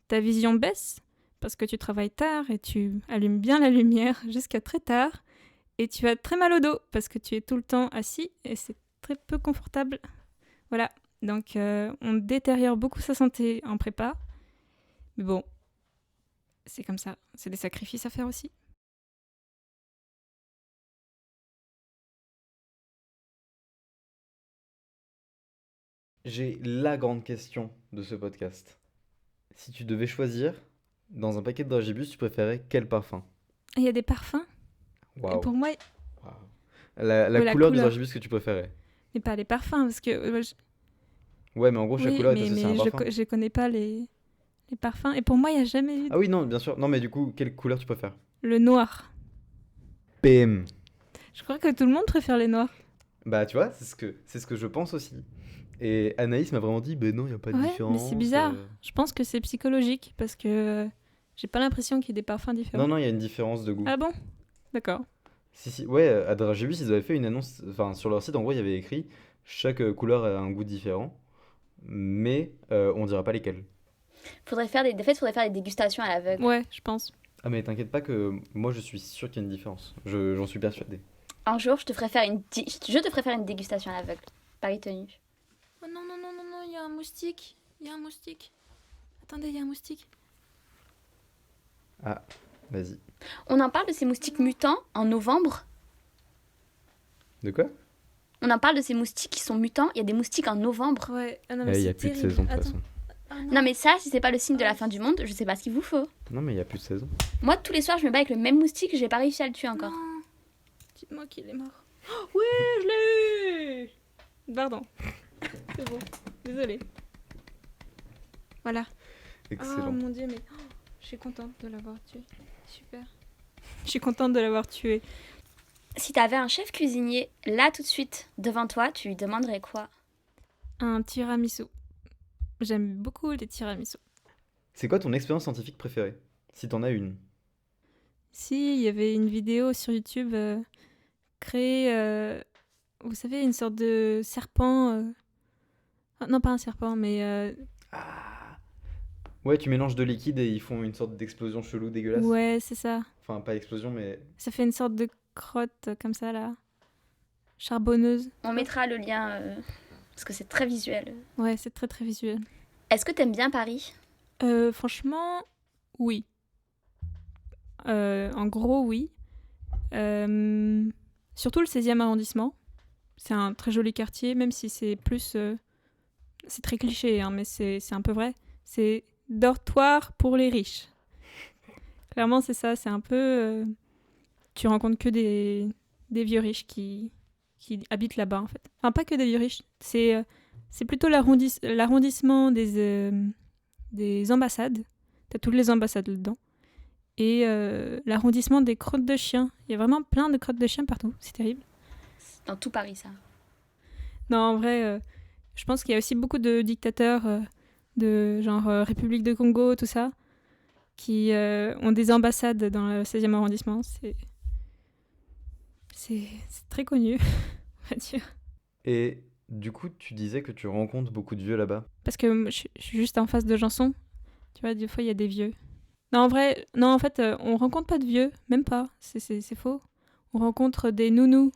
ta vision baisse parce que tu travailles tard et tu allumes bien la lumière jusqu'à très tard et tu as très mal au dos parce que tu es tout le temps assis et c'est très peu confortable. Voilà, donc on détériore beaucoup sa santé en prépa. Mais bon, c'est comme ça, c'est des sacrifices à faire aussi. J'ai la grande question de ce podcast. Si tu devais choisir, dans un paquet de dragibus, tu préférais quel parfum? Il y a des parfums. Et Waouh. pour moi, Waouh. La la couleur du couleur. dragibus que tu préférais? mais pas les parfums parce que Ouais, mais en gros, chaque oui, couleur est mais, associée à un mais parfum. je connais pas les parfums. Et pour moi, il n'y a jamais eu Ah oui, non, bien sûr. Non, mais du coup, quelle couleur tu préfères? le noir. PM. Je crois que tout le monde préfère les noirs. Bah, tu vois, c'est ce que je pense aussi. Et Anaïs m'a vraiment dit, ben non, il n'y a pas de Ouais, mais différence. c'est bizarre. Je pense que c'est psychologique parce que j'ai pas l'impression qu'il y ait des parfums différents. Non, non, il y a une différence de goût. Ah bon? D'accord. Si, ouais, à Dragibus, ils avaient fait une annonce, enfin, sur leur site, en gros, il y avait écrit, chaque couleur a un goût différent, mais on dira pas lesquels. Faudrait faire faudrait faire des dégustations à l'aveugle. Ouais, je pense. Ah, mais t'inquiète pas que moi, je suis sûr qu'il y a une différence. J'en suis persuadé. Un jour, je te ferai faire une dégustation à l'aveugle. Paris tenu. Oh non, non, non, non, non, il y a un moustique. Il y a un moustique. Attendez, il y a un moustique. Ah, vas-y. On en parle de ces moustiques mutants en novembre. De quoi? On en parle de ces moustiques qui sont mutants. Il y a des moustiques en novembre. Ouais, ah non, Il mais n'y a c'est plus de terrible. saison de toute Attends. façon. Ah Non, mais ça, si c'est pas le signe de la fin du monde, je sais pas ce qu'il vous faut. Non, mais il n'y a plus de saison. Moi, tous les soirs, je me bats avec le même moustique, j'ai pas réussi à le tuer encore. Non. Dites-moi qu'il est mort. Oh, oui, je l'ai eu. Pardon. C'est bon. Désolée. Voilà. Oh Excellent. mon dieu, mais je suis contente de l'avoir tué. Super. Je suis contente de l'avoir tué. Si t'avais un chef cuisinier là tout de suite devant toi, tu lui demanderais quoi? Un tiramisu. J'aime beaucoup les tiramisu. C'est quoi ton expérience scientifique préférée? Si t'en as une. Si, il y avait une vidéo sur YouTube créée, vous savez, une sorte de serpent. Ah, non, pas un serpent, mais Ouais, tu mélanges de liquide et ils font une sorte d'explosion chelou dégueulasse. ouais, c'est ça. Enfin, pas explosion, mais... Ça fait une sorte de crotte comme ça, là. Charbonneuse. On mettra le lien parce que c'est très visuel. Ouais, c'est très très visuel. Est-ce que t'aimes bien Paris? Franchement, oui. En gros, oui. Surtout le 16e arrondissement. C'est un très joli quartier, même si c'est plus... c'est très cliché, hein, mais c'est un peu vrai. C'est dortoir pour les riches. Clairement, c'est ça. C'est un peu... tu rencontres que des vieux riches qui habitent là-bas, en fait. Enfin, pas que des vieux riches. C'est plutôt l'arrondissement des ambassades. T'as toutes les ambassades là-dedans. Et l'arrondissement des crottes de chiens. Il y a vraiment plein de crottes de chiens partout. C'est terrible. C'est dans tout Paris, ça. Non, en vrai, je pense qu'il y a aussi beaucoup de dictateurs de genre République de Congo, tout ça, qui ont des ambassades dans le 16e arrondissement. C'est très connu, on va dire. Et du coup, tu disais que tu rencontres beaucoup de vieux là-bas. Parce que je suis juste en face de Janson. Tu vois, des fois, il y a des vieux. Non, en vrai, non, en fait, on rencontre pas de vieux, même pas. C'est faux. On rencontre des nounous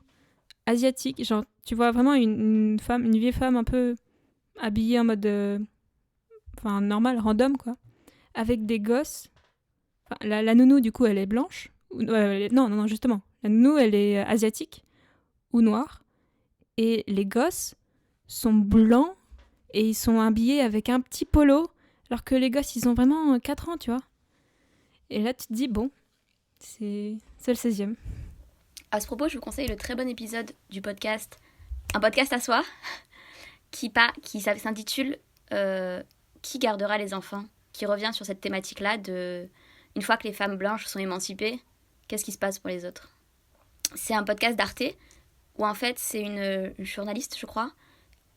asiatiques. Genre, tu vois vraiment une femme, une vieille femme un peu habillée en mode... Enfin, normal, random, quoi. Avec des gosses. Enfin, la nounou, du coup, elle est blanche. Non, justement. La nounou, elle est asiatique ou noire. Et les gosses sont blancs et ils sont habillés avec un petit polo, alors que les gosses, ils ont vraiment 4 ans, tu vois. Et là, tu te dis, bon, c'est le 16e. À ce propos, je vous conseille le très bon épisode du podcast, un podcast à soi, qui s'intitule Qui gardera les enfants, qui revient sur cette thématique-là de une fois que les femmes blanches sont émancipées, qu'est-ce qui se passe pour les autres? C'est un podcast d'Arte où en fait c'est une journaliste, je crois,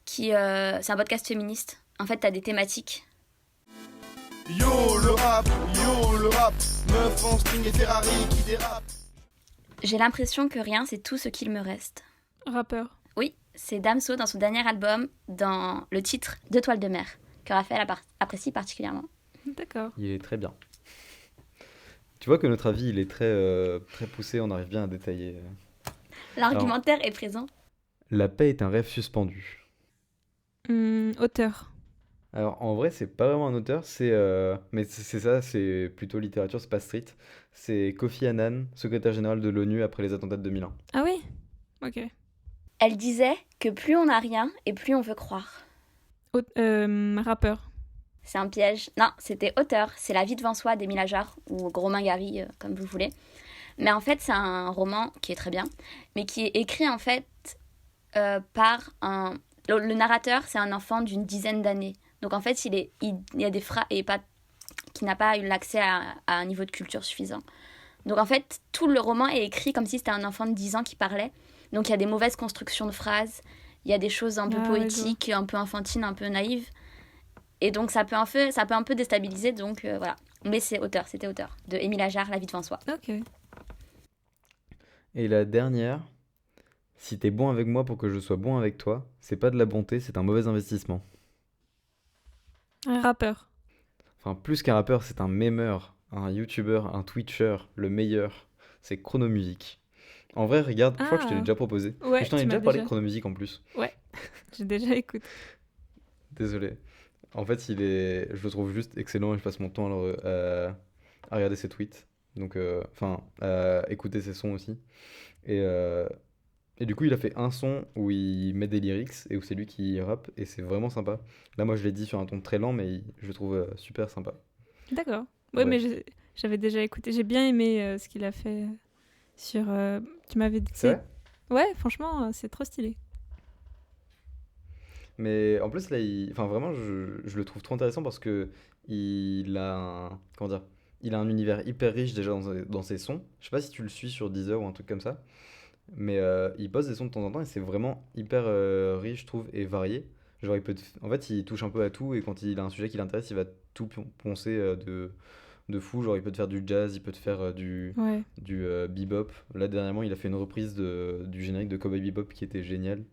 c'est un podcast féministe. En fait, t'as des thématiques. Yo le rap, meuf en string et Ferrari qui dérape. J'ai l'impression que rien, c'est tout ce qu'il me reste. Rappeur. Oui, c'est Damso dans son dernier album, dans le titre Deux toiles de mer, que Raphaël apprécie particulièrement. D'accord. Il est très bien. Tu vois que notre avis, il est très poussé, on arrive bien à détailler. L'argumentaire est présent. La paix est un rêve suspendu. Auteur. Alors, en vrai, c'est pas vraiment un auteur, mais c'est ça, c'est plutôt littérature, c'est pas street. C'est Kofi Annan, secrétaire général de l'ONU après les attentats de 2001. Ah oui? Ok. Elle disait que plus on n'a rien et plus on veut croire. Rappeur. C'est un piège. Non, c'était auteur. C'est La vie devant soi d'Émile Ajar, ou Romain Gary, comme vous voulez. Mais en fait, c'est un roman qui est très bien, mais qui est écrit en fait par un... Le narrateur, c'est un enfant d'une dizaine d'années. Donc en fait, il y a des phrases et pas qui n'a pas eu l'accès à un niveau de culture suffisant. Donc en fait, tout le roman est écrit comme si c'était un enfant de 10 ans qui parlait. Donc il y a des mauvaises constructions de phrases, il y a des choses un peu poétiques, un peu enfantines, un peu naïves. Et donc ça peut un peu déstabiliser, donc voilà. Mais c'était auteur de Émile Ajar, La vie devant soi. Ok. Et la dernière, si t'es bon avec moi pour que je sois bon avec toi, c'est pas de la bonté, c'est un mauvais investissement. Un rappeur. Enfin, plus qu'un rappeur, c'est un memeur, un youtubeur, un twitcher, le meilleur. C'est Chronomusique. En vrai, regarde, je crois que je te l'ai déjà proposé. Ouais, Et je t'en ai tu déjà m'as parlé de déjà. Chronomusique en plus. J'ai déjà écouté. Désolé. En fait, je le trouve juste excellent et je passe mon temps à regarder ses tweets. Donc, à écouter ses sons aussi. Et Et du coup, il a fait un son où il met des lyrics et où c'est lui qui rappe et c'est vraiment sympa. Là, moi, je l'ai dit sur un ton très lent, mais je le trouve super sympa. D'accord. Ouais, Ouais. mais j'avais déjà écouté. J'ai bien aimé ce qu'il a fait sur. Tu m'avais dit. C'est vrai? Ouais, franchement, c'est trop stylé. Mais en plus, là, enfin, vraiment, je le trouve trop intéressant parce que il a un, comment dire, il a un univers hyper riche déjà dans ses sons. Je sais pas si tu le suis sur Deezer ou un truc comme ça, mais il poste des sons de temps en temps et c'est vraiment hyper riche, je trouve, et varié. Genre, en fait, il touche un peu à tout et quand il a un sujet qui l'intéresse, il va tout poncer de fou. Genre, il peut te faire du jazz, il peut te faire Ouais. du bebop. Là, dernièrement, il a fait une reprise du générique de Cowboy Bebop qui était génial.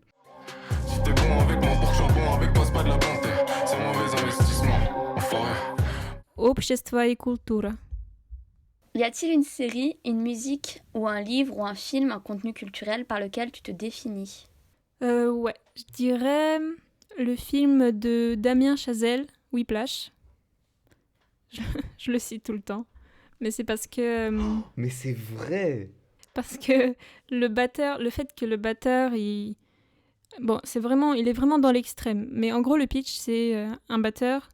Si t'es bon avec moi pour que je sois bon avec toi, c'est pas de la bonté. C'est un mauvais investissement. Enfoiré. Общество и культура. Y a-t-il une série, une musique ou un livre ou un film, un contenu culturel par lequel tu te définis? Ouais, je dirais le film de Damien Chazelle, Whiplash. Je, je le cite tout le temps. Mais c'est parce que. Mais c'est vrai! Parce que le fait que le batteur, bon, il est vraiment dans l'extrême. Mais en gros, le pitch, c'est un batteur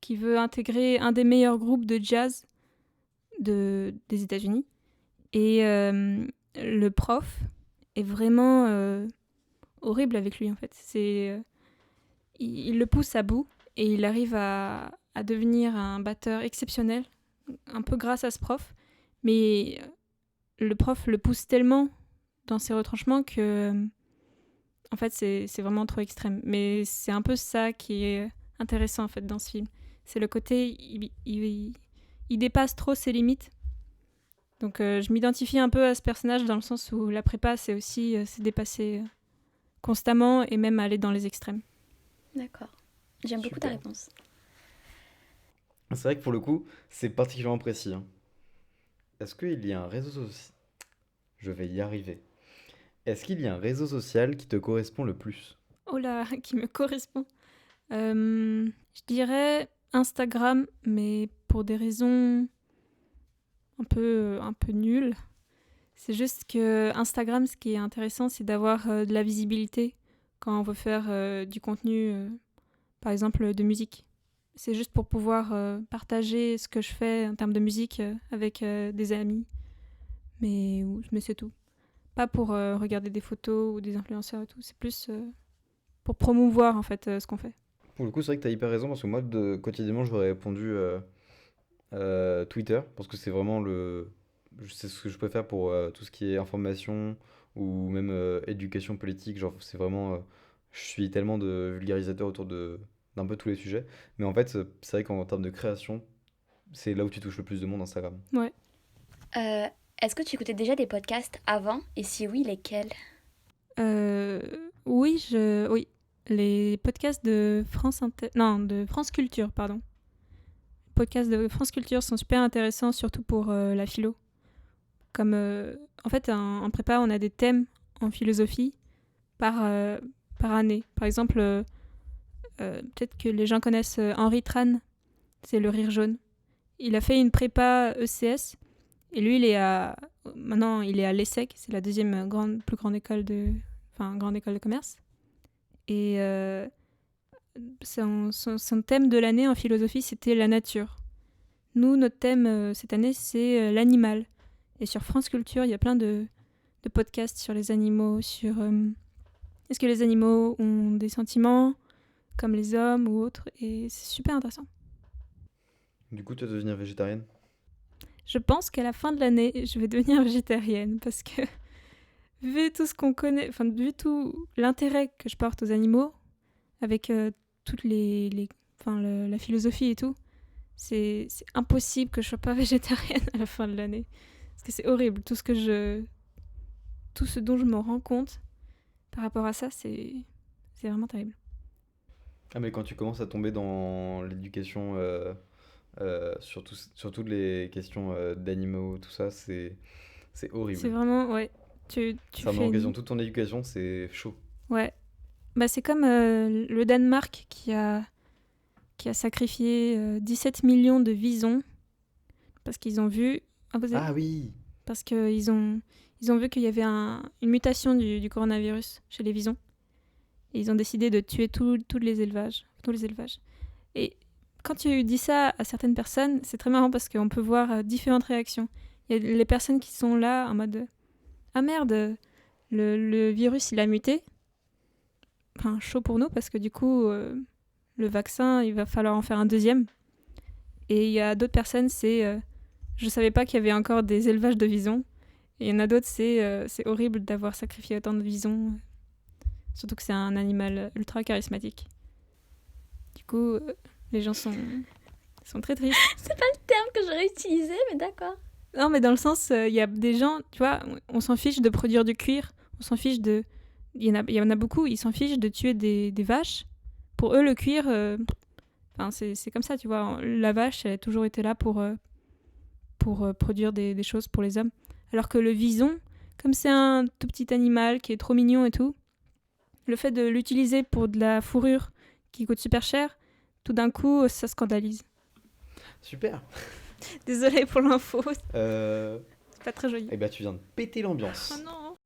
qui veut intégrer un des meilleurs groupes de jazz des États-Unis. Et le prof est vraiment horrible avec lui, en fait. Il le pousse à bout et il arrive à devenir un batteur exceptionnel, un peu grâce à ce prof. Mais le prof le pousse tellement dans ses retranchements que, en fait, c'est vraiment trop extrême. Mais c'est un peu ça qui est intéressant, en fait, dans ce film. C'est le côté, il dépasse trop ses limites. Donc, je m'identifie un peu à ce personnage dans le sens où la prépa, c'est aussi se dépasser constamment et même aller dans les extrêmes. D'accord. J'aime beaucoup ta Super. réponse. C'est vrai que pour le coup, c'est particulièrement précis, hein. Est-ce qu'il y a un réseau social... Je vais y arriver. Est-ce qu'il y a un réseau social qui te correspond le plus? Oh là, qui me correspond. Je dirais Instagram, mais pour des raisons un peu nulles. C'est juste que Instagram, ce qui est intéressant, c'est d'avoir de la visibilité quand on veut faire du contenu, par exemple, de musique. C'est juste pour pouvoir partager ce que je fais en termes de musique avec des amis. Mais c'est tout. Pas pour regarder des photos ou des influenceurs et tout. C'est plus pour promouvoir, en fait, ce qu'on fait. Pour le coup, c'est vrai que t'as hyper raison parce que moi, quotidiennement, j'aurais répondu Twitter parce que c'est vraiment c'est ce que je préfère pour tout ce qui est information ou même éducation politique. Genre, c'est vraiment. Je suis tellement de vulgarisateur autour d'un peu tous les sujets. Mais en fait, c'est vrai qu'en termes de création, c'est là où tu touches le plus de monde, Instagram. Ouais. Est-ce que tu écoutais déjà des podcasts avant? Et si oui, lesquels? Oui, oui. Les podcasts de de France Culture, pardon. Les podcasts de France Culture sont super intéressants, surtout pour la philo. Comme, en fait, en prépa, on a des thèmes en philosophie par année. Par exemple, peut-être que les gens connaissent Henri Tran, c'est le rire jaune. Il a fait une prépa ECS et lui, maintenant, il est à l'ESSEC, c'est la deuxième plus grande école grande école de commerce. Et son thème de l'année en philosophie, c'était la nature. Nous, notre thème cette année, c'est l'animal. Et sur France Culture, il y a plein de podcasts sur les animaux, sur est-ce que les animaux ont des sentiments comme les hommes ou autres. Et c'est super intéressant. Du coup, tu vas devenir végétarienne? Je pense qu'à la fin de l'année, je vais devenir végétarienne parce que vu tout ce qu'on connaît, vu tout l'intérêt que je porte aux animaux, avec toutes la philosophie et tout, c'est impossible que je sois pas végétarienne à la fin de l'année. Parce que c'est horrible, tout ce dont je me rends compte par rapport à ça, c'est vraiment terrible. Ah, mais quand tu commences à tomber dans l'éducation, sur toutes les questions d'animaux, tout ça, c'est horrible. C'est vraiment, ouais. Ça remet en question toute ton éducation, c'est chaud. Ouais. Bah, c'est comme le Danemark qui a sacrifié 17 millions de visons parce qu'ils ont vu... Ah oui! Parce qu'ils ont ils ont vu qu'il y avait une mutation du coronavirus chez les visons. Et ils ont décidé de tuer tous les élevages. Et quand tu dis ça à certaines personnes, c'est très marrant parce qu'on peut voir différentes réactions. Il y a les personnes qui sont là en mode « Ah merde, le virus il a muté ». Enfin, chaud pour nous parce que du coup, le vaccin, il va falloir en faire un deuxième. Et il y a d'autres personnes, c'est je savais pas qu'il y avait encore des élevages de visons. Et il y en a d'autres, c'est horrible d'avoir sacrifié autant de visons. Surtout que c'est un animal ultra charismatique. Du coup, les gens sont très tristes. C'est pas le terme que j'aurais utilisé, mais d'accord. Non, mais dans le sens, il y a des gens, tu vois, on s'en fiche de produire du cuir. On s'en fiche de... Il y en a beaucoup, ils s'en fichent de tuer des vaches. Pour eux, le cuir, c'est comme ça, tu vois. La vache, elle a toujours été là pour produire des choses pour les hommes. Alors que le vison, comme c'est un tout petit animal qui est trop mignon et tout, le fait de l'utiliser pour de la fourrure qui coûte super cher, tout d'un coup, ça scandalise. Super. Désolée pour l'info, Euh... c'est pas très joli. Eh ben, tu viens de péter l'ambiance. Oh non.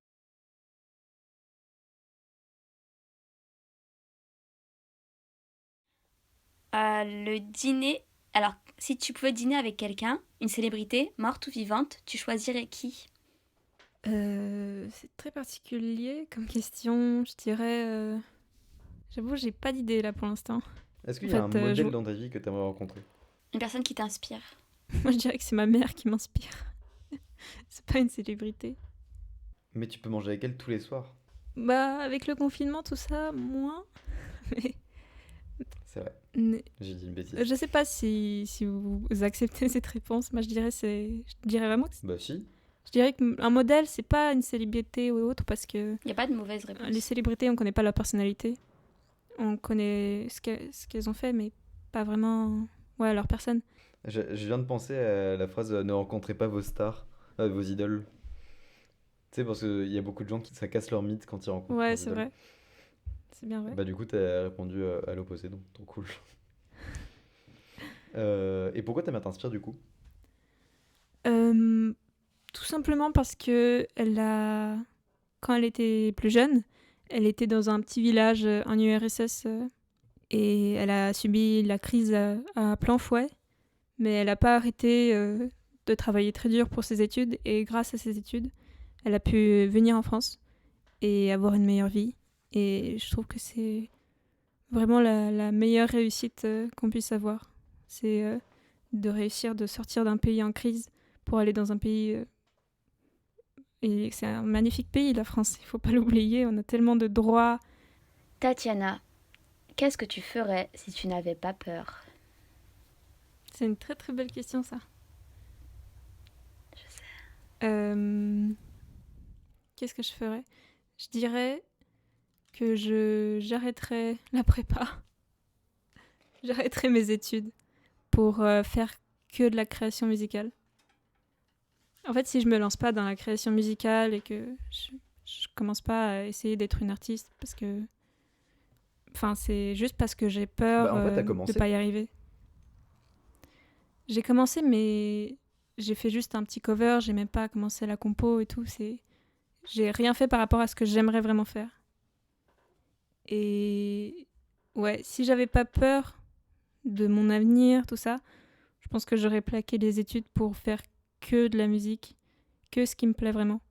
Le dîner. Alors, si tu pouvais dîner avec quelqu'un, une célébrité, morte ou vivante, tu choisirais qui? C'est très particulier comme question. Je dirais. J'avoue, j'ai pas d'idée là pour l'instant. Est-ce qu'il En y a un fait, modèle dans ta vie que tu aimerais rencontrer? Une personne qui t'inspire. Moi, je dirais que c'est ma mère qui m'inspire. C'est pas une célébrité. Mais tu peux manger avec elle tous les soirs. Bah, avec le confinement, tout ça, moins. Mais C'est vrai, mais j'ai dit une bêtise. je sais pas si vous acceptez cette réponse. Moi, je dirais vraiment que Bah si. je dirais qu'un modèle, c'est pas une célébrité ou autre parce que Il n'y a pas de mauvaise réponse. les célébrités, on connaît pas leur personnalité. On connaît ce qu'elles ont fait, mais pas vraiment leur personne. Je viens de penser à la phrase ne rencontrez pas vos stars, vos idoles. Tu sais, parce qu'il y a beaucoup de gens qui ça casse leur mythe quand ils rencontrent Ouais, leurs c'est idoles. vrai. C'est bien vrai. Bah du coup, t'as répondu à l'opposé, donc trop cool. Et pourquoi ta mère t'inspire du coup? Euh, Tout simplement parce que quand elle était plus jeune, elle était dans un petit village en URSS et elle a subi la crise à plein fouet, mais elle n'a pas arrêté de travailler très dur pour ses études et grâce à ses études, elle a pu venir en France et avoir une meilleure vie. Et je trouve que c'est vraiment la meilleure réussite qu'on puisse avoir. C'est de réussir de sortir d'un pays en crise pour aller dans un pays... et c'est un magnifique pays, la France, il faut pas l'oublier, on a tellement de droits. Tatiana, qu'est-ce que tu ferais si tu n'avais pas peur? C'est une très très belle question, ça. Je sais. Qu'est-ce que je ferais? Je dirais que j'arrêterais la prépa. J'arrêterais mes études pour faire que de la création musicale. En fait, si je me lance pas dans la création musicale et que je commence pas à essayer d'être une artiste, parce que... Enfin, c'est juste parce que j'ai peur Bah, en fait, t'as de commencé. pas y arriver. J'ai commencé, mais j'ai fait juste un petit cover, j'ai même pas commencé la compo et tout. J'ai rien fait par rapport à ce que j'aimerais vraiment faire. Et ouais, si j'avais pas peur de mon avenir, tout ça, je pense que j'aurais plaqué les études pour faire que de la musique, que ce qui me plaît vraiment.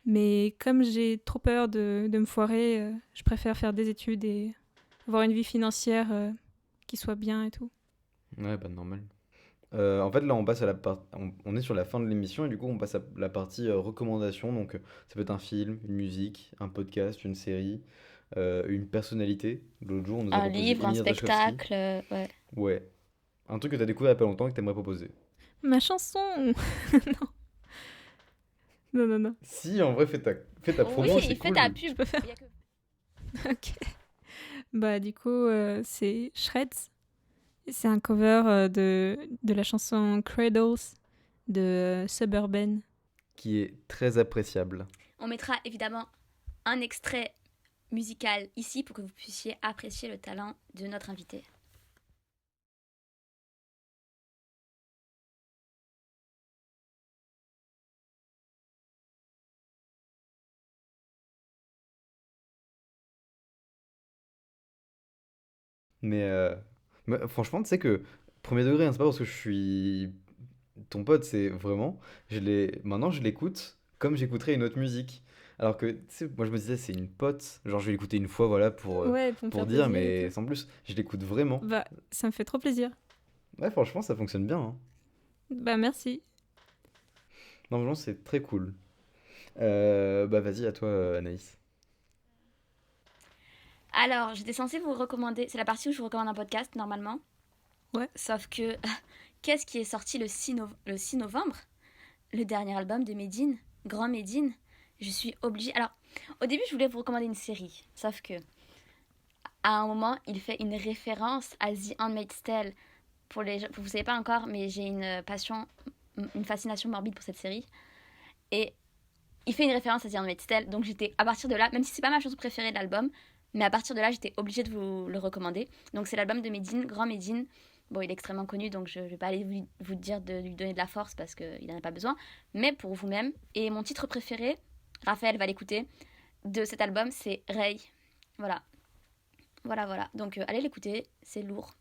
Mais comme j'ai trop peur de me foirer, je préfère faire des études et avoir une vie financière qui soit bien et tout. Ouais, bah normal. En fait, là, on passe à on est sur la fin de l'émission et du coup, on passe à la partie recommandation. Donc, ça peut être un film, une musique, un podcast, une série, une personnalité. L'autre jour, on nous a Un proposé livre, un Emir Dachowski. spectacle, ouais. Ouais. Un truc que t'as découvert il y a pas longtemps et que t'aimerais proposer. Ma chanson. Non. Si, en vrai, fais ta promo, Oui, c'est fais cool. ta pub. Je peux faire. Il y a que- Ok. Bah du coup, c'est Shreds. C'est un cover de la chanson Cradles de Suburban. Qui est très appréciable. On mettra évidemment un extrait musical ici pour que vous puissiez apprécier le talent de notre invité. Mais franchement, tu sais que, premier degré, hein, c'est pas parce que je suis ton pote, c'est vraiment, maintenant je l'écoute comme j'écouterais une autre musique. Alors que, tu sais, moi je me disais, c'est une pote, genre je vais l'écouter une fois, voilà, Ouais, pour me pour faire dire, plaisir et mais tout. sans plus, je l'écoute vraiment. Bah, ça me fait trop plaisir. Ouais, franchement, ça fonctionne bien, hein. Bah, merci. Non, vraiment, c'est très cool. Bah vas-y, à toi, Anaïs. Alors, j'étais censée vous recommander. C'est la partie où je vous recommande un podcast, normalement. Ouais. Sauf que, qu'est-ce qui est sorti le 6 novembre? Le dernier album de Medine, Grand Medine. Je suis obligée. Alors, au début, je voulais vous recommander une série. Sauf que, à un moment, il fait une référence à The Handmaid's Tale. Pour les gens, vous ne savez pas encore, mais j'ai une fascination morbide pour cette série. Et il fait une référence à The Handmaid's Tale. Donc, j'étais, à partir de là, même si c'est pas ma chanson préférée de l'album, mais à partir de là, j'étais obligée de vous le recommander. Donc, c'est l'album de Medine, Grand Medine. Bon, il est extrêmement connu, donc je ne vais pas aller vous dire de lui donner de la force parce qu'il n'en a pas besoin. Mais pour vous-même. Et mon titre préféré, Raphaël va l'écouter, de cet album, c'est Ray. Voilà. Voilà. Donc, allez l'écouter, c'est lourd.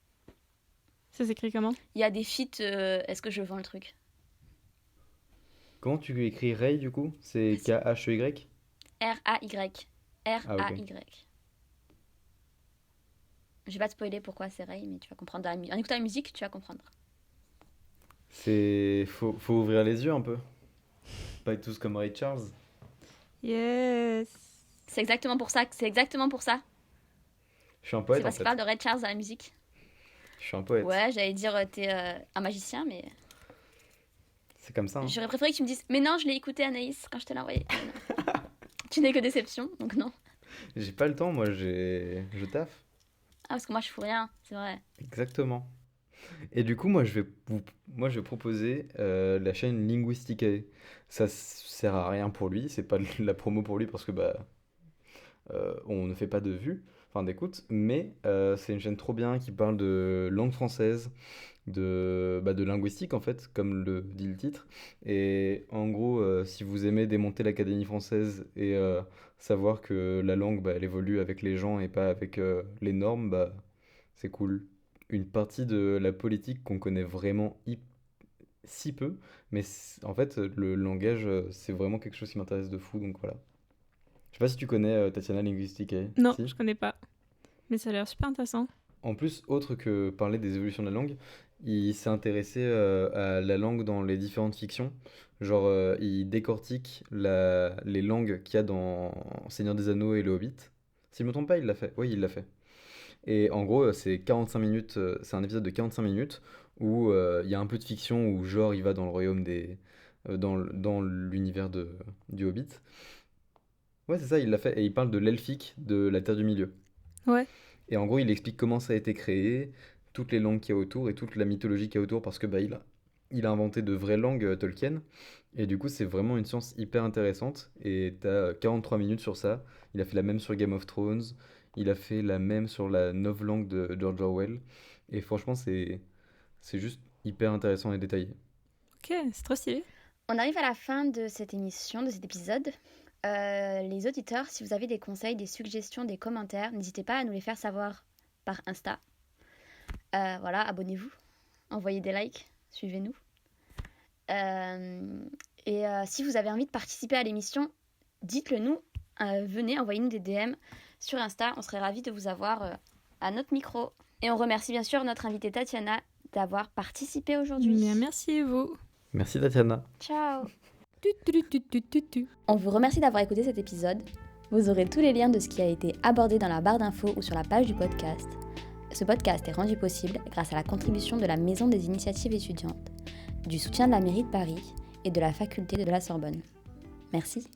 Ça s'écrit comment? Il y a des feats, est-ce que je vends le truc? Comment tu écris Ray du coup? C'est K-H-E-Y? R-A-Y. Ah, ok. R-A-Y. Je vais pas te spoiler pourquoi c'est Ray, mais tu vas comprendre. En écoutant la musique, tu vas comprendre. Faut ouvrir les yeux un peu. Pas être tous comme Ray Charles. Yes. C'est exactement pour ça. Je suis un C'est poète en parce qu'il fait. parle de Ray Charles dans la musique. Je suis un poète. Ouais, j'allais dire t'es un magicien, mais C'est comme ça, hein. j'aurais préféré que tu me dises mais non, je l'ai écouté Anaïs quand je te l'ai envoyé. Mais non. Tu n'es que déception, donc non. J'ai pas le temps, moi, je taffe. Ah, parce que moi je fous rien, c'est vrai. Exactement. Et du coup, moi, je vais proposer la chaîne Linguisticae. Ça sert à rien pour lui, c'est pas de la promo pour lui parce que bah on ne fait pas de vues, enfin d'écoute, mais c'est une chaîne trop bien qui parle de langue française, de linguistique en fait, comme le dit le titre. Et en gros, si vous aimez démonter l'Académie française et savoir que la langue, bah, elle évolue avec les gens et pas avec les normes, bah c'est cool. Une partie de la politique qu'on connaît vraiment si peu, mais en fait, le langage, c'est vraiment quelque chose qui m'intéresse de fou, donc voilà. Je sais pas si tu connais Tatiana Linguisticae. Non, Si? je connais pas. Mais ça a l'air super intéressant. En plus, autre que parler des évolutions de la langue, il s'est intéressé à la langue dans les différentes fictions. Genre, il décortique les langues qu'il y a dans Seigneur des Anneaux et Le Hobbit. Si je me trompe pas, il l'a fait. Oui, il l'a fait. Et en gros, c'est 45 minutes, c'est un épisode de 45 minutes où il y a un peu de fiction où genre il va dans le royaume dans l'univers du Hobbit. Ouais, c'est ça, il l'a fait. Et il parle de l'elfique de la Terre du Milieu. Ouais. Et en gros, il explique comment ça a été créé, toutes les langues qu'il y a autour et toute la mythologie qu'il y a autour parce que bah, il a inventé de vraies langues, Tolkien. Et du coup, c'est vraiment une science hyper intéressante. Et t'as 43 minutes sur ça. Il a fait la même sur Game of Thrones. Il a fait la même sur la novlangue de George Orwell. Et franchement, c'est juste hyper intéressant et détaillé. Ok, c'est trop stylé. On arrive à la fin de cette émission, de cet épisode. Les auditeurs, si vous avez des conseils, des suggestions, des commentaires, n'hésitez pas à nous les faire savoir par Insta. Voilà, abonnez-vous, envoyez des likes, suivez-nous. Si vous avez envie de participer à l'émission, dites-le nous. Venez, envoyez-nous des DM sur Insta. On serait ravis de vous avoir à notre micro. Et on remercie bien sûr notre invitée Tatiana d'avoir participé aujourd'hui. Bien, merci vous. Merci Tatiana. Ciao. Tu. On vous remercie d'avoir écouté cet épisode. Vous aurez tous les liens de ce qui a été abordé dans la barre d'infos ou sur la page du podcast. Ce podcast est rendu possible grâce à la contribution de la Maison des Initiatives étudiantes, du soutien de la mairie de Paris et de la faculté de la Sorbonne. Merci.